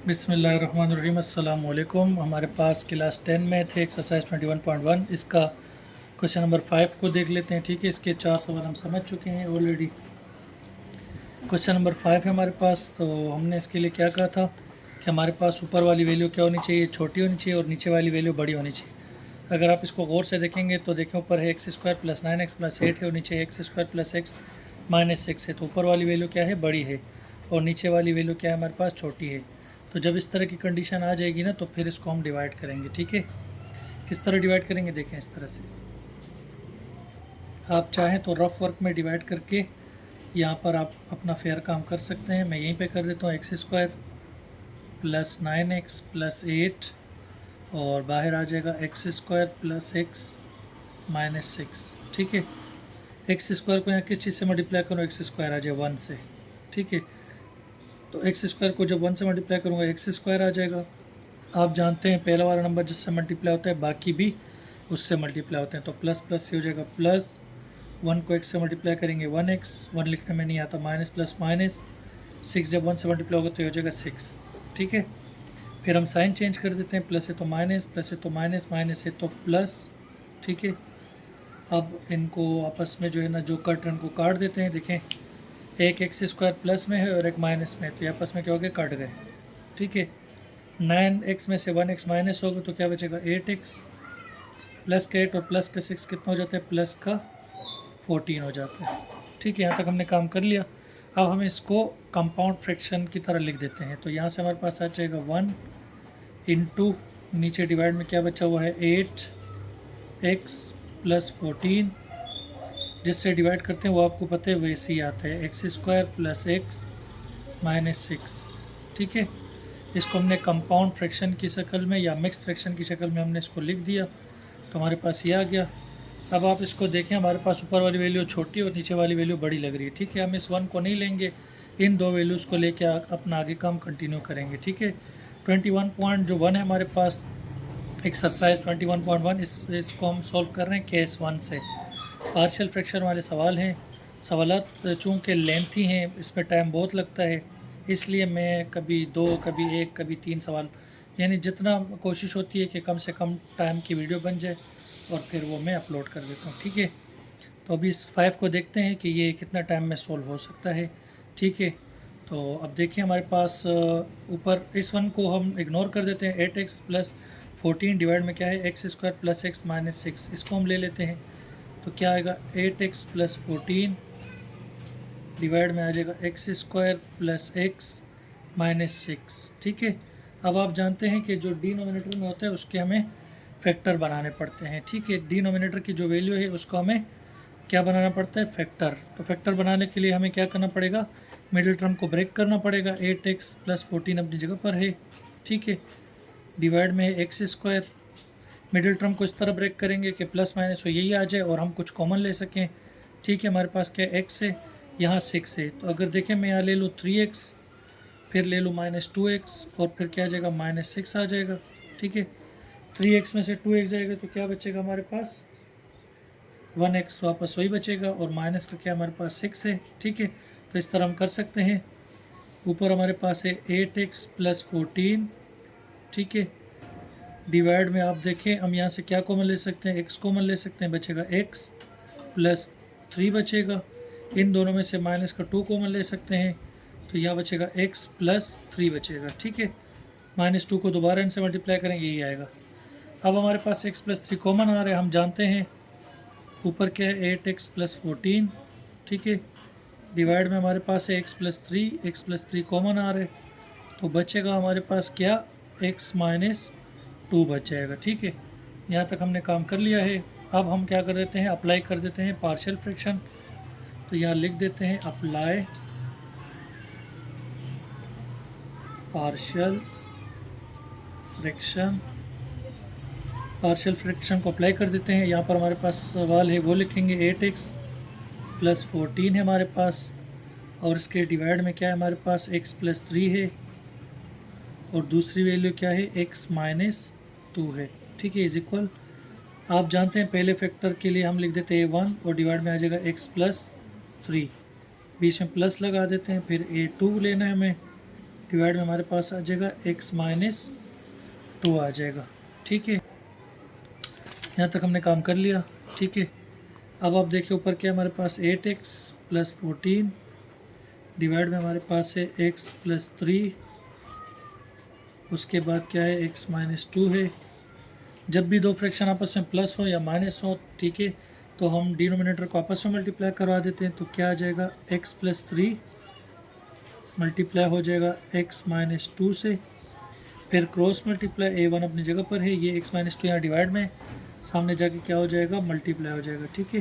बिस्मिल्लाहिर्रहमानिर्रहीम अस्सलाम वालेकुम। हमारे पास क्लास 10 में थे एक्सरसाइज 21.1। इसका क्वेश्चन नंबर 5 को देख लेते हैं। ठीक है, इसके 4 सवाल हम समझ चुके हैं ऑलरेडी। क्वेश्चन नंबर 5 है हमारे पास। तो हमने इसके लिए क्या कहा था कि हमारे पास ऊपर वाली वैल्यू क्या होनी चाहिए, छोटी होनी चाहिए, और नीचे वाली वैल्यू बड़ी होनी चाहिए। अगर आप इसको गौर से देखेंगे तो देखें, ऊपर है x square plus 9x plus 8 है, और नीचे x square plus x minus 6 है। तो ऊपर वाली वैल्यू क्या है, बड़ी है, और नीचे वाली वैल्यू क्या है हमारे पास, छोटी है। तो जब इस तरह की कंडीशन आ जाएगी ना, तो फिर इसको हम डिवाइड करेंगे। ठीक है, किस तरह डिवाइड करेंगे, देखें इस तरह से। आप चाहें तो रफ वर्क में डिवाइड करके यहाँ पर आप अपना फेयर काम कर सकते हैं। मैं यहीं पे कर देता हूँ, x square plus 9x plus 8, और बाहर आ जाएगा x square plus x minus 6। ठीक है, एक्स स्क्वायर को यहाँ किस चीज़ से मल्टीप्लाई करूँ, एक्स स्क्वायर आ जाए 1 से। ठीक है, तो एक्स स्क्वायर को जब 1 से मल्टीप्लाई करूँगा एक्स स्क्वायर आ जाएगा। आप जानते हैं पहला वाला नंबर जिससे मल्टीप्लाई होता है बाकी भी उससे मल्टीप्लाई होते हैं। तो प्लस प्लस ये हो जाएगा प्लस, 1 को x से मल्टीप्लाई करेंगे 1x, 1 लिखने में नहीं आता, माइनस प्लस माइनस, 6 जब 1 से मल्टीप्लाई होगा तो ये हो जाएगा 6। ठीक है, फिर हम साइन चेंज कर देते हैं, प्लस है तो माइनस, प्लस है तो माइनस, माइनस है तो प्लस। ठीक है, अब इनको आपस में जो है ना, जो कट रन को काट देते हैं। देखें, एक एक्स स्क्वायर प्लस में है और एक माइनस में है, तो ये आपस में क्या हो गया, कट गए। ठीक है, 9x में से 1x माइनस होगा तो क्या बचेगा, 8x, प्लस का 8 और प्लस का 6 कितना हो जाता है, प्लस का 14 हो जाता है। ठीक है, यहाँ तक हमने काम कर लिया। अब हम इसको कंपाउंड फ्रैक्शन की तरह लिख देते हैं। तो यहाँ से हमारे पास आ जाएगा 1 इंटू, नीचे डिवाइड में क्या बचा हुआ है, 8x प्लस 14, जिससे डिवाइड करते हैं वो आपको पता है वैसे ही आता है, x square plus x minus 6। ठीक है, इसको हमने कंपाउंड फ्रैक्शन की शक्ल में या मिक्स फ्रैक्शन की शक्ल में हमने इसको लिख दिया, तो हमारे पास ये आ गया। अब आप इसको देखें, हमारे पास ऊपर वाली वैल्यू छोटी और नीचे वाली वैल्यू बड़ी लग रही है। ठीक है, हम इस 1 को नहीं लेंगे, इन दो वैल्यूज़ को लेके अपना आगे काम कंटिन्यू करेंगे। ठीक है, 21.1 है हमारे पास, एक्सरसाइज 21.1, इसको हम सॉल्व कर रहे हैं केस 1 से। पार्शियल फ्रैक्शन वाले सवाल हैं। सवालात चूँकि लेंथी हैं, इसमें टाइम बहुत लगता है, इसलिए मैं कभी 2, कभी 1, कभी 3 सवाल, यानी जितना कोशिश होती है कि कम से कम टाइम की वीडियो बन जाए, और फिर वो मैं अपलोड कर देता हूँ। ठीक है, तो अभी इस 5 को देखते हैं कि ये कितना टाइम में सोल्व हो सकता है। ठीक है, तो अब देखिए हमारे पास ऊपर इस 1 को हम इग्नोर कर देते हैं, 8x प्लस 14 डिवाइड में क्या है, x square plus x minus 6, इसको हम ले लेते हैं। तो क्या आएगा, 8x प्लस 14 डिवाइड में आ जाएगा x square plus x minus 6। ठीक है, अब आप जानते हैं कि जो डिनोमिनेटर में होता है उसके हमें फैक्टर बनाने पड़ते हैं। ठीक है, डिनोमिनेटर की जो वैल्यू है उसको हमें क्या बनाना पड़ता है, फैक्टर। तो फैक्टर बनाने के लिए हमें क्या करना पड़ेगा, मिडिल टर्म को ब्रेक करना पड़ेगा। 8x प्लस 14 अपनी जगह पर है। ठीक है, डिवाइड में है एक्स स्क्वायर, मिडिल टर्म को इस तरह ब्रेक करेंगे कि प्लस माइनस हो यही आ जाए और हम कुछ कॉमन ले सकें। ठीक है, हमारे पास क्या एक्स है, यहाँ 6 है, तो अगर देखें मैं यहाँ ले लूँ 3x, फिर ले लूँ माइनस 2x, और फिर क्या आ जाएगा, माइनस 6 आ जाएगा। ठीक है, 3x में से 2x जाएगा तो क्या बचेगा हमारे पास, 1x वापस वही बचेगा, और माइनस का क्या हमारे पास 6 है। ठीक है, तो इस तरह हम कर सकते हैं। ऊपर हमारे पास है 8x प्लस 14। ठीक है, डिवाइड में आप देखें, हम यहाँ से क्या कॉमन ले सकते हैं, x कॉमन ले सकते हैं, बचेगा x प्लस 3 बचेगा। इन दोनों में से माइनस का 2 कॉमन ले सकते हैं, तो यहाँ बचेगा x प्लस 3 बचेगा। ठीक है, माइनस 2 को दोबारा इनसे मल्टीप्लाई करेंगे, यही आएगा। अब हमारे पास x प्लस 3 कॉमन आ रहा है, हम जानते हैं ऊपर क्या है, 8x प्लस 14। ठीक है, डिवाइड में हमारे पास है x plus 3, x plus 3 common आ रहा है, तो बचेगा हमारे पास क्या, x माइनस 2 बच जाएगा। ठीक है, यहाँ तक हमने काम कर लिया है। अब हम क्या कर देते हैं, अप्लाई कर देते हैं पार्शियल फ्रैक्शन। तो यहाँ लिख देते हैं apply partial fraction. Partial fraction को अप्लाई कर देते हैं। यहाँ पर हमारे पास सवाल है वो लिखेंगे, 8x प्लस 14 है हमारे पास, और इसके डिवाइड में क्या है हमारे पास, x प्लस 3 है, और दूसरी वैल्यू क्या है, x माइनस 2 है। ठीक है, इज इक्वल, आप जानते हैं पहले फैक्टर के लिए हम लिख देते हैं a1, और डिवाइड में आ जाएगा x प्लस 3, बीच में प्लस लगा देते हैं, फिर a2 लेना है हमें, डिवाइड में हमारे पास आ जाएगा x माइनस 2 आ जाएगा। ठीक है, यहाँ तक हमने काम कर लिया। ठीक है, अब आप देखिए ऊपर क्या हमारे पास 8x प्लस 14 डिवाइड में हमारे पास है x प्लस 3, उसके बाद क्या है x माइनस 2 है। जब भी दो फ्रैक्शन आपस में प्लस हो या माइनस हो, ठीक है, तो हम डिनोमिनेटर को आपस में मल्टीप्लाई करवा देते हैं। तो क्या आ जाएगा x प्लस 3 मल्टीप्लाई हो जाएगा x माइनस 2 से, फिर क्रॉस मल्टीप्लाई a1 अपनी जगह पर है, ये x माइनस 2 यहाँ डिवाइड में, सामने जाके क्या हो जाएगा मल्टीप्लाई हो जाएगा। ठीक है,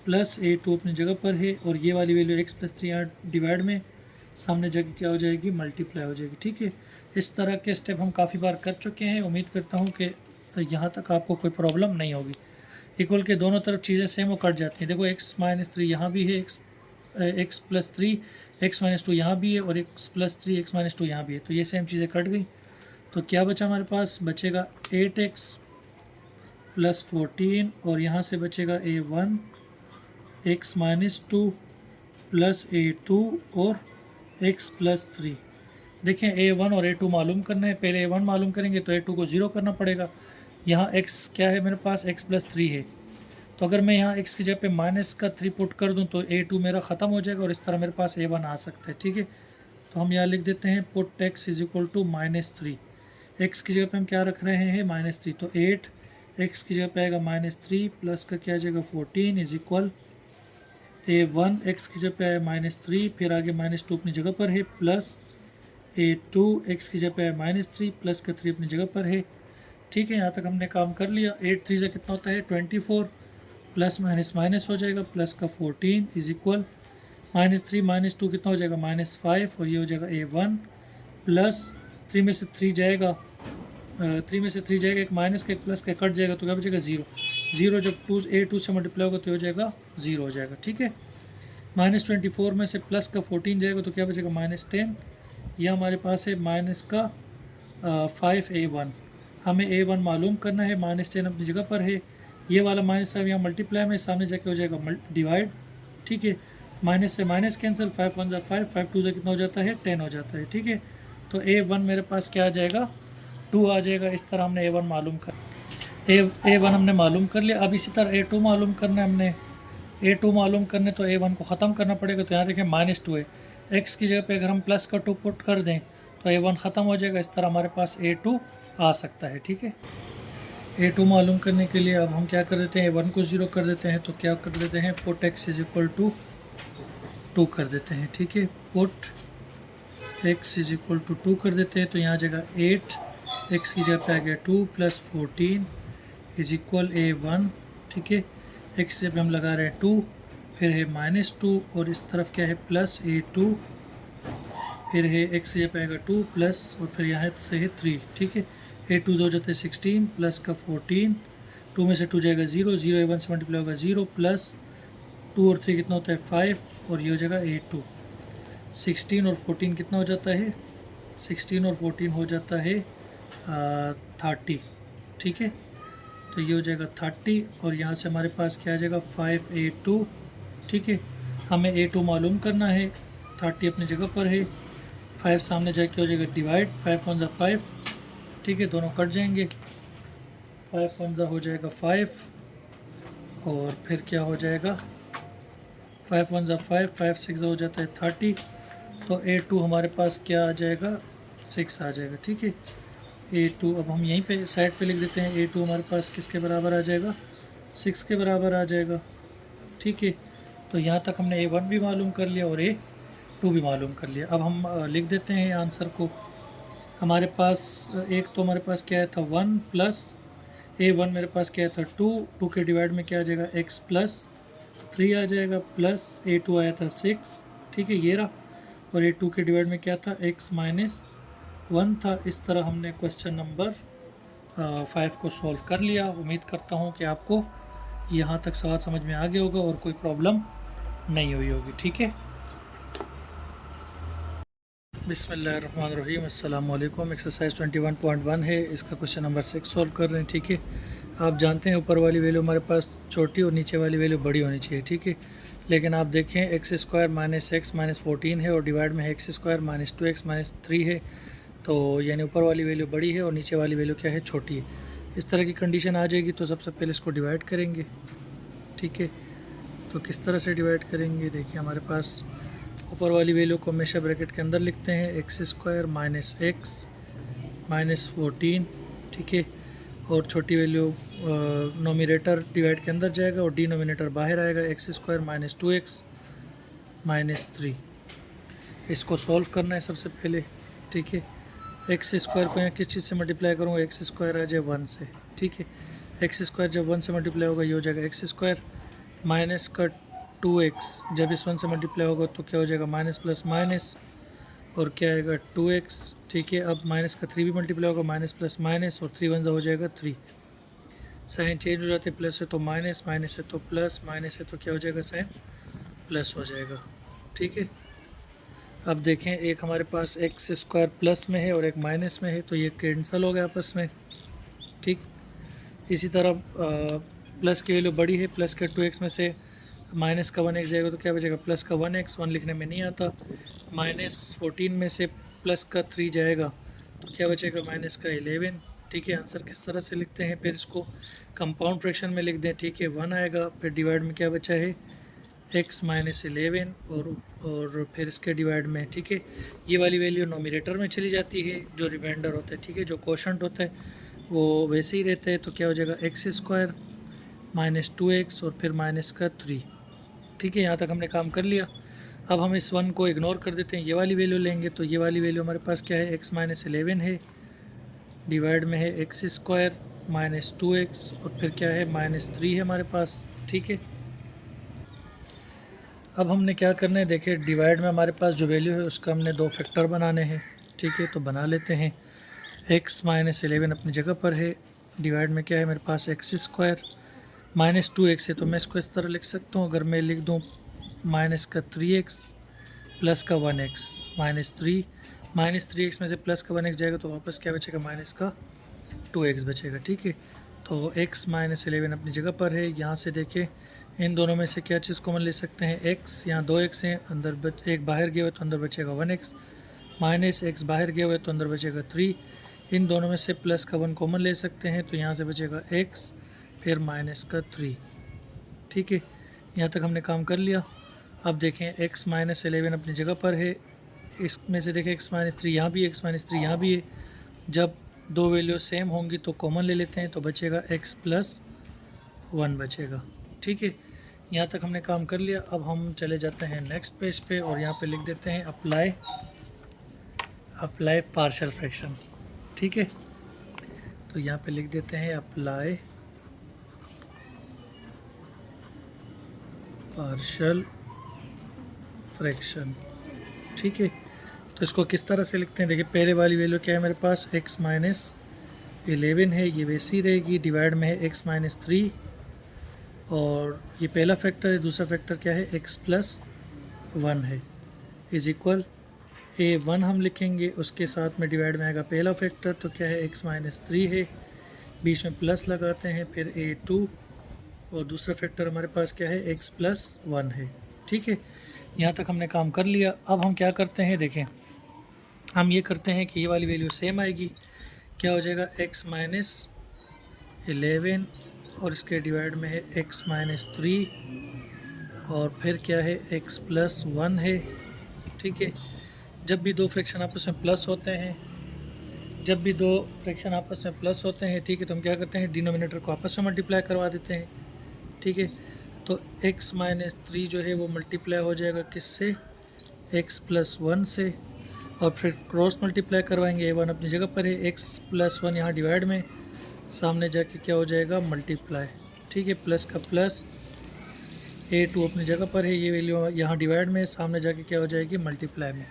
प्लस a2 अपनी जगह पर है और ये वाली वैल्यू x प्लस 3 यहाँ डिवाइड में, सामने जाके क्या हो जाएगी मल्टीप्लाई हो जाएगी। ठीक है, इस तरह के स्टेप हम काफ़ी बार कर चुके हैं। उम्मीद करता हूँ कि यहाँ तक आपको कोई प्रॉब्लम नहीं होगी। इक्वल के दोनों तरफ चीज़ें सेम वो कट जाती हैं। देखो x माइनस 3 यहाँ भी है, x प्लस 3 x माइनस 2 यहाँ भी है और x प्लस 3 x माइनस 2 यहाँ भी है, तो ये सेम चीज़ें कट गई। तो क्या बचा हमारे पास, बचेगा 8x प्लस 14 और यहाँ से बचेगा a1 x minus 2 plus a2 और x प्लस 3। देखें a1 और a2 मालूम करना है, पहले a1 मालूम करेंगे तो a2 को 0 करना पड़ेगा। यहाँ x क्या है मेरे पास, x प्लस 3 है, तो अगर मैं यहाँ x की जगह पे माइनस का 3 पुट कर दूँ तो a2 मेरा ख़त्म हो जाएगा और इस तरह मेरे पास a1 आ सकता है। ठीक है, तो हम यहाँ लिख देते हैं put x is equal to -3। x की जगह पे हम क्या रख रहे हैं -3, तो 8 x की जगह पे आएगा -3 प्लस का क्या आ जाएगा 14 इज इक्वल a1 x की जगह पे आया -3, फिर आगे -2 अपनी जगह पर है, प्लस a2 x की जगह पे आया -3 प्लस का 3 अपनी जगह पर है। ठीक है, यहाँ तक हमने काम कर लिया। 8 3 से कितना होता है 24, प्लस माइनस माइनस हो जाएगा, प्लस का 14 इज इक्वल -3 -2 कितना हो जाएगा -5 और ये हो जाएगा a1 प्लस 3 में से 3 जाएगा, 3 में से 3 जाएगा, एक माइनस का एक प्लस का कट जाएगा, तो क्या बचेगा 0। 0 जब a2 से मल्टीप्लाई होगा तो हो जाएगा 0 हो जाएगा। ठीक है, -24 में से प्लस का 14 जाएगा तो क्या बचेगा -10। यह हमारे पास है माइनस का 5a1। हमें a1 मालूम करना है, -10 अपनी जगह पर है, ये वाला -5 यहाँ मल्टीप्लाई में, सामने जाके हो जाएगा डिवाइड। ठीक है, माइनस से माइनस कैंसिल, 5 1 5, 5 2 से कितना हो जाता है 10 हो जाता है। ठीक है, तो a1 मेरे पास क्या आ जाएगा 2 आ जाएगा। इस तरह हमने a1 मालूम कर a1 हमने मालूम कर लिया। अब इसी तरह a2 मालूम करना है हमने। a2 मालूम करने तो a1 को ख़त्म करना पड़ेगा, तो यहाँ देखें -2 है, x की जगह पे अगर हम प्लस का 2 पुट कर दें तो a1 ख़त्म हो जाएगा। इस तरह हमारे पास a2 आ सकता है। ठीक है, a2 मालूम करने के लिए अब हम क्या कर देते हैं, a1 को 0 कर देते हैं, तो क्या कर देते हैं put x is equal to 2 कर देते हैं। ठीक है, put x is equal to 2 कर देते हैं, तो यहाँ आ जाएगा 8 x की जगह पे आ गया 2 प्लस 14 इज इक्वल a1। ठीक है, x से हम लगा रहे हैं 2, फिर है -2 और इस तरफ क्या है प्लस a2, फिर है x की जगह पे आएगा 2 प्लस और फिर यहाँ से है 3। ठीक है, a2 हो जाता है 16 प्लस का 14, 2 में से 2 जाएगा 0, 0 a1 से मल्टीप्लाई होगा 0 प्लस 2 और 3 कितना होता है 5 और ये हो जाएगा a2। 16 और 14 कितना हो जाता है, 16 और 14 हो जाता है 30। ठीक है, तो ये हो जाएगा 30 और यहाँ से हमारे पास क्या आ जाएगा 5a2। ठीक है, हमें a2 मालूम करना है, 30 अपनी जगह पर है, 5 सामने जाके हो जाएगा डिवाइड, 5 1 5। ठीक है, दोनों कट जाएंगे, 5 1 हो जाएगा 5 और फिर क्या हो जाएगा 5 1 5, 5 6 हो जाता है 30, तो a2 हमारे पास क्या आ जाएगा 6 आ जाएगा। ठीक है, a2 अब हम यहीं पे साइड पे लिख देते हैं, a2 हमारे पास किसके बराबर आ जाएगा 6 के बराबर आ जाएगा। ठीक है, तो यहाँ तक हमने a1 भी मालूम कर लिया और a2 भी मालूम कर लिया। अब हम लिख देते हैं आंसर को। हमारे पास एक तो हमारे पास क्या था 1 प्लस a1 मेरे पास क्या था 2, 2 के डिवाइड में क्या आ जाएगा x प्लस 3 आ जाएगा, प्लस a2 आया था 6। ठीक है, ये रहा, और a2 के डिवाइड में क्या था x माइनस 1 था। इस तरह हमने क्वेश्चन नंबर 5 को सॉल्व कर लिया। उम्मीद करता हूँ कि आपको यहाँ तक सवाल समझ में आ गया होगा और कोई प्रॉब्लम नहीं हुई होगी। ठीक है, बिस्मिल्लाहिर्रहमानिर्रहीम, अस्सलाम वालेकुम। एक्सरसाइज 21.1 है, इसका क्वेश्चन नंबर 6 सॉल्व कर रहे हैं। ठीक है, आप जानते हैं ऊपर वाली वैल्यू हमारे पास छोटी और नीचे वाली वैल्यू बड़ी होनी चाहिए। ठीक है, लेकिन आप देखें x square minus x minus 14 है और डिवाइड में है x square minus 2x minus 3 है, तो यानी ऊपर वाली वैल्यू बड़ी है और नीचे वाली वैल्यू क्या है, छोटी है। इस तरह की कंडीशन आ जाएगी तो सबसे पहले इसको डिवाइड करेंगे, ठीक है। तो किस तरह से डिवाइड करेंगे, देखिए हमारे पास ऊपर वाली वैल्यू को हमेशा ब्रैकेट के अंदर लिखते हैं, x square minus x minus 14, ठीक है। और छोटी वैल्यू नोमिनेटर डिवाइड के अंदर जाएगा और डिनोमिनेटर बाहर आएगा, x square minus 2x minus 3। इसको सॉल्व करना है सबसे पहले, ठीक है। एक्स स्क्वायर को यहाँ किस चीज़ से मल्टीप्लाई करूँगा, एक्स स्क्वायर आ जाए 1 से, ठीक है। एक्स स्क्वायर जब 1 से मल्टीप्लाई होगा ये हो जाएगा एक्स स्क्वायर माइनस का 2x, जब इस 1 से मल्टीप्लाई होगा तो क्या हो जाएगा, माइनस प्लस माइनस और क्या आएगा 2x, ठीक है। अब माइनस का 3 भी मल्टीप्लाई होगा, माइनस प्लस माइनस और 3 1 हो जाएगा 3। साइन चेंज हो जाते हैं, प्लस है तो माइनस, माइनस है तो प्लस, माइनस है तो क्या हो जाएगा, साइन प्लस हो जाएगा, ठीक है। अब देखें एक हमारे पास एक्स स्क्वायर प्लस में है और एक माइनस में है, तो ये कैंसिल हो गया आपस में, ठीक। इसी तरह प्लस की वैल्यू बड़ी है, प्लस के 2x में से माइनस का 1x जाएगा तो क्या बचेगा, प्लस का 1x, 1 लिखने में नहीं आता। माइनस 14 में से प्लस का 3 जाएगा तो क्या बचेगा, माइनस का 11, ठीक है। आंसर किस तरह से लिखते हैं, फिर इसको कंपाउंड फ्रैक्शन में लिख दें, ठीक है। 1 आएगा, फिर डिवाइड में क्या बचा है, x माइनस 11 और फिर इसके डिवाइड में, ठीक है। ये वाली वैल्यू नोमिनेटर में चली जाती है, जो रिमाइंडर होता है, ठीक है, जो क्वोशंट होता है वो वैसे ही रहता है, तो क्या हो जाएगा, एक्स स्क्वायर माइनस 2x और फिर माइनस का 3, ठीक है। यहाँ तक हमने काम कर लिया। अब हम इस 1 को इग्नोर कर देते हैं, ये वाली वैल्यू लेंगे, तो ये वाली वैल्यू हमारे पास क्या है, x माइनस 11 है, डिवाइड में है एक्स स्क्वायर माइनस 2x और फिर क्या है, माइनस 3 है हमारे पास, ठीक है। अब हमने क्या करना है, देखिए डिवाइड में हमारे पास जो वैल्यू है उसका हमने 2 फैक्टर बनाने हैं, ठीक है। तो बना लेते हैं, x माइनस 11 अपनी जगह पर है, डिवाइड में क्या है मेरे पास, एक्स स्क्वायर माइनस 2x है, तो मैं इसको इस तरह लिख सकता हूँ, अगर मैं लिख दूँ माइनस का 3x प्लस का 1x माइनस 3x में से प्लस का 1x जाएगा तो वापस क्या बचेगा, माइनस का 2x बचेगा, ठीक है। तो x माइनस 11 अपनी जगह पर है। यहाँ से देखिए इन दोनों में से क्या चीज़ कॉमन ले सकते हैं, x, यहाँ 2x हैं, अंदर एक बाहर गया हुआ तो अंदर बचेगा 1x, माइनस x बाहर गया हुआ तो अंदर बचेगा 3। इन दोनों में से प्लस का 1 कॉमन ले सकते हैं, तो यहाँ से बचेगा x फिर माइनस का 3, ठीक है। यहाँ तक हमने काम कर लिया। अब देखें x माइनस 11 अपनी जगह पर है, इसमें से देखें x माइनस 3 यहाँ भी है, x माइनस 3 यहाँ भी है। जब दो वैल्यू सेम होंगी तो कॉमन ले लेते हैं, तो बचेगा x प्लस 1 बचेगा, ठीक है। यहाँ तक हमने काम कर लिया। अब हम चले जाते हैं नेक्स्ट पेज पे और यहाँ पे लिख देते हैं अप्लाई पार्शियल फ्रैक्शन, ठीक है। तो यहाँ पे लिख देते हैं अप्लाई पार्शियल फ्रैक्शन, ठीक है। तो इसको किस तरह से लिखते हैं, देखिए पहले वाली वैल्यू क्या है मेरे पास, x माइनस 11 है, ये वैसी रहेगी, डिवाइड में है x माइनस 3 और ये पहला फैक्टर है, दूसरा फैक्टर क्या है, x प्लस 1 है, इज इक्वल a1 हम लिखेंगे, उसके साथ में डिवाइड में आएगा पहला फैक्टर, तो क्या है x माइनस 3 है, बीच में प्लस लगाते हैं, फिर a2 और दूसरा फैक्टर हमारे पास क्या है, x प्लस 1 है, ठीक है। यहाँ तक हमने काम कर लिया। अब हम क्या करते हैं, देखें हम ये करते हैं कि ये वाली वैल्यू सेम आएगी, क्या हो जाएगा, x माइनस 11 और इसके डिवाइड में है x माइनस 3 और फिर क्या है, x प्लस 1 है, ठीक है। जब भी दो फ्रैक्शन आपस में प्लस होते हैं, ठीक है, तो हम क्या करते हैं, डिनोमिनेटर को आपस में मल्टीप्लाई करवा देते हैं, ठीक है। तो x माइनस 3 जो है वो मल्टीप्लाई हो जाएगा किससे, x प्लस 1 से, और फिर क्रॉस मल्टीप्लाई करवाएंगे, a1 अपनी जगह पर है, x प्लस 1 यहाँ डिवाइड में, सामने जाके क्या हो जाएगा, मल्टीप्लाई, ठीक है, प्लस का प्लस, a2 अपनी जगह पर है, ये वैल्यू यहाँ डिवाइड में, सामने जाके क्या हो जाएगी, मल्टीप्लाई में,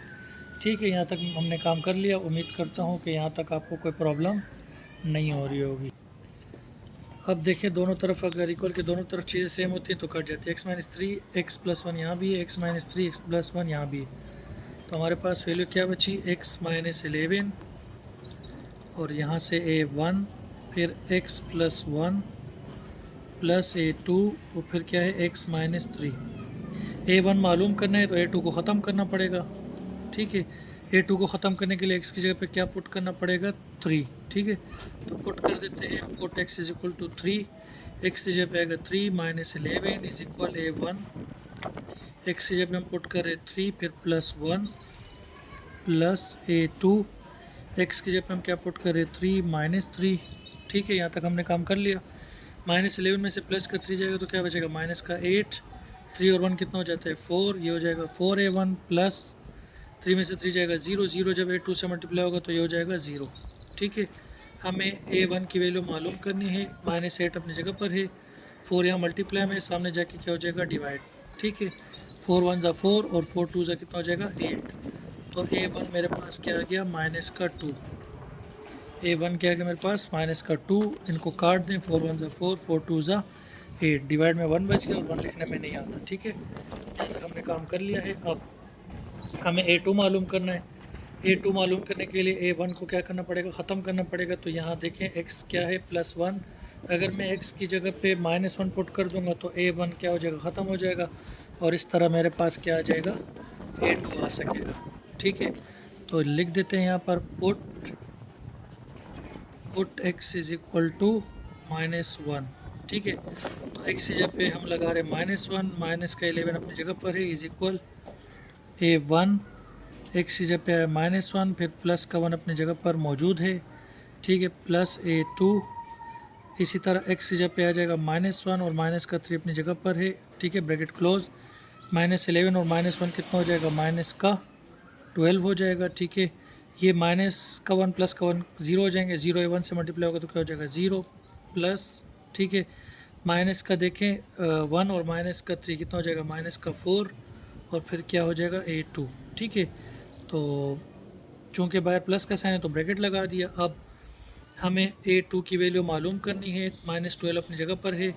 ठीक है। यहाँ तक हमने काम कर लिया। उम्मीद करता हूँ कि यहाँ तक आपको कोई प्रॉब्लम नहीं हो रही होगी। अब देखिए दोनों तरफ अगर इक्वल के दोनों तरफ चीज़ें सेम होती हैं तो कट जाती है, x माइनस 3 x प्लस 1 यहाँ भी है, x माइनस 3 x प्लस 1 यहाँ भी है, तो हमारे पास वैल्यू क्या बची, x माइनस 11 और यहाँ से a1 फिर x प्लस 1 प्लस a2 और फिर क्या है, x माइनस 3। A1 मालूम करना है तो A2 को ख़त्म करना पड़ेगा, ठीक है। A2 को ख़त्म करने के लिए x की जगह पे क्या पुट करना पड़ेगा, 3, ठीक है। तो पुट कर देते हैं, put x is equal to 3, x की जगह पे आएगा 3 minus 11 is equal A1, x की जगह पे हम पुट कर रहे 3 फिर प्लस 1 प्लस A2, x की जगह पे हम क्या पुट कर रहे 3 माइनस 3, ठीक है। यहाँ तक हमने काम कर लिया। माइनस 11 में से प्लस का 3 जाएगा तो क्या बचेगा, माइनस का 8, 3 और 1 कितना हो जाता है 4, ये हो जाएगा 4A1 प्लस 3 में से 3 जाएगा 0, 0 जब A2 से मल्टीप्लाई होगा तो ये हो जाएगा 0, ठीक है। हमें A1 की वैल्यू मालूम करनी है, माइनस 8 अपनी जगह पर है, 4 यहाँ मल्टीप्लाई में, सामने जाके क्या हो जाएगा डिवाइड, ठीक है। 4 1 ज़ा 4 और 4 2 ज़ा कितना हो जाएगा 8, तो A1 मेरे पास क्या आ गया माइनस का 2, A1 क्या आ गया मेरे पास माइनस का 2, इनको काट दें, 4 1 ज़ा 4, 4 2 ज़ा 8, डिवाइड में 1 बच गया और 1 लिखने में नहीं आता, ठीक है। यहाँ तक हमने काम कर लिया है। अब हमें A2 मालूम करना है। A2 मालूम करने के लिए A1 को क्या करना पड़ेगा, ख़त्म करना पड़ेगा। तो यहाँ देखें x क्या है +1, अगर मैं x की जगह पे -1 पुट कर दूंगा तो A1 क्या हो जाएगा, ख़त्म हो जाएगा और इस तरह मेरे पास क्या आ जाएगा, A2 आ सकेगा, ठीक है। तो लिख देते हैं यहाँ पर put x is equal to -1, ठीक है। तो x की जगह पे हम लगा रहे -1, माइनस का 11 अपनी जगह पर है इज़ इक्वल A1, x की जगह पे है -1, फिर प्लस का 1 अपनी जगह पर मौजूद है, ठीक है, प्लस A2, इसी तरह x की जगह पे आ जाएगा -1 और माइनस का 3 अपनी जगह पर है, ठीक है, ब्रैकेट क्लोज, -11 और -1 कितना हो जाएगा, माइनस का 12 हो जाएगा, ठीक है। ये माइनस का 1 प्लस का 1 0 हो जाएंगे, 0 A1 से मल्टीप्लाई होगा तो क्या हो जाएगा 0 प्लस, ठीक है, माइनस का देखें 1 और माइनस का 3 कितना हो जाएगा, माइनस का 4 और फिर क्या हो जाएगा A2, ठीक है। तो चूँकि बाहर प्लस का साइन है तो ब्रैकेट लगा दिया। अब हमें A2 की वैल्यू मालूम करनी है, -12 अपनी जगह पर है,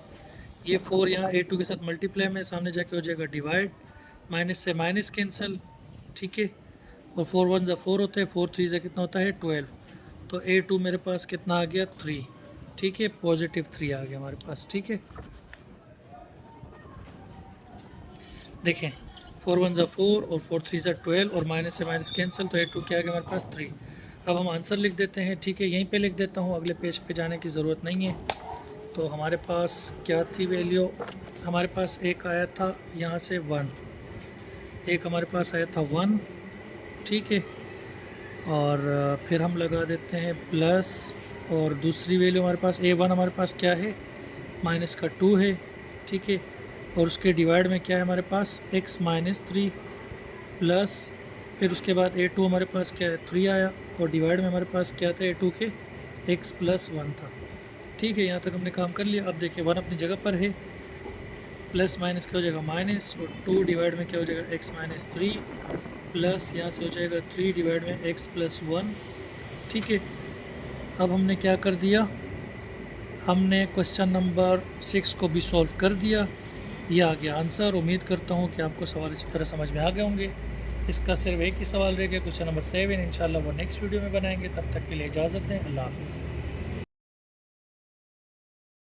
ये 4 यहाँ A2 के साथ मल्टीप्लाई में, सामने जाके हो जाएगा डिवाइड, माइनस से माइनस कैंसिल, ठीक है, और 4 1 ज़ा 4 होता है, 4 3 ज़ा कितना होता है 12, तो A2 मेरे पास कितना आ गया 3, ठीक है, +3 आ गया हमारे पास, ठीक है। देखें 4 1 ज़ा 4 और 4 3 ज़ा 12 और माइनस से माइनस कैंसिल, तो A2 क्या आ गया हमारे पास 3। अब हम आंसर लिख देते हैं, ठीक है, यहीं पे लिख देता हूँ, अगले पेज पे जाने की ज़रूरत नहीं है। तो हमारे पास क्या थी वैल्यू, हमारे पास एक आया था यहाँ से 1, एक हमारे पास आया था 1, ठीक है, और फिर हम लगा देते हैं प्लस, और दूसरी वैल्यू हमारे पास A1 हमारे पास क्या है माइनस का 2 है, ठीक है, और उसके डिवाइड में क्या है हमारे पास x -3 प्लस, फिर उसके बाद A2 हमारे पास क्या है 3 आया और डिवाइड में हमारे पास क्या था A2 के x + 1 था, ठीक है। यहाँ तक हमने काम कर लिया। अब देखिए 1 अपनी जगह पर है, प्लस माइनस क्या हो जाएगा माइनस, और 2 डिवाइड में क्या हो जाएगा x -3 प्लस, यहाँ से हो जाएगा 3 डिवाइड में x + 1, ठीक है। अब हमने क्या कर दिया, हमने क्वेश्चन नंबर 6 को भी सॉल्व कर दिया, ये आ गया आंसर। उम्मीद करता हूँ कि आपको सवाल अच्छी तरह समझ में आ गए होंगे। इसका सिर्फ एक ही सवाल रह गया, क्वेश्चन नंबर 7, इंशाल्लाह वो नेक्स्ट वीडियो में बनाएंगे। तब तक के लिए इजाज़त दें, अल्लाह हाफ़िज़।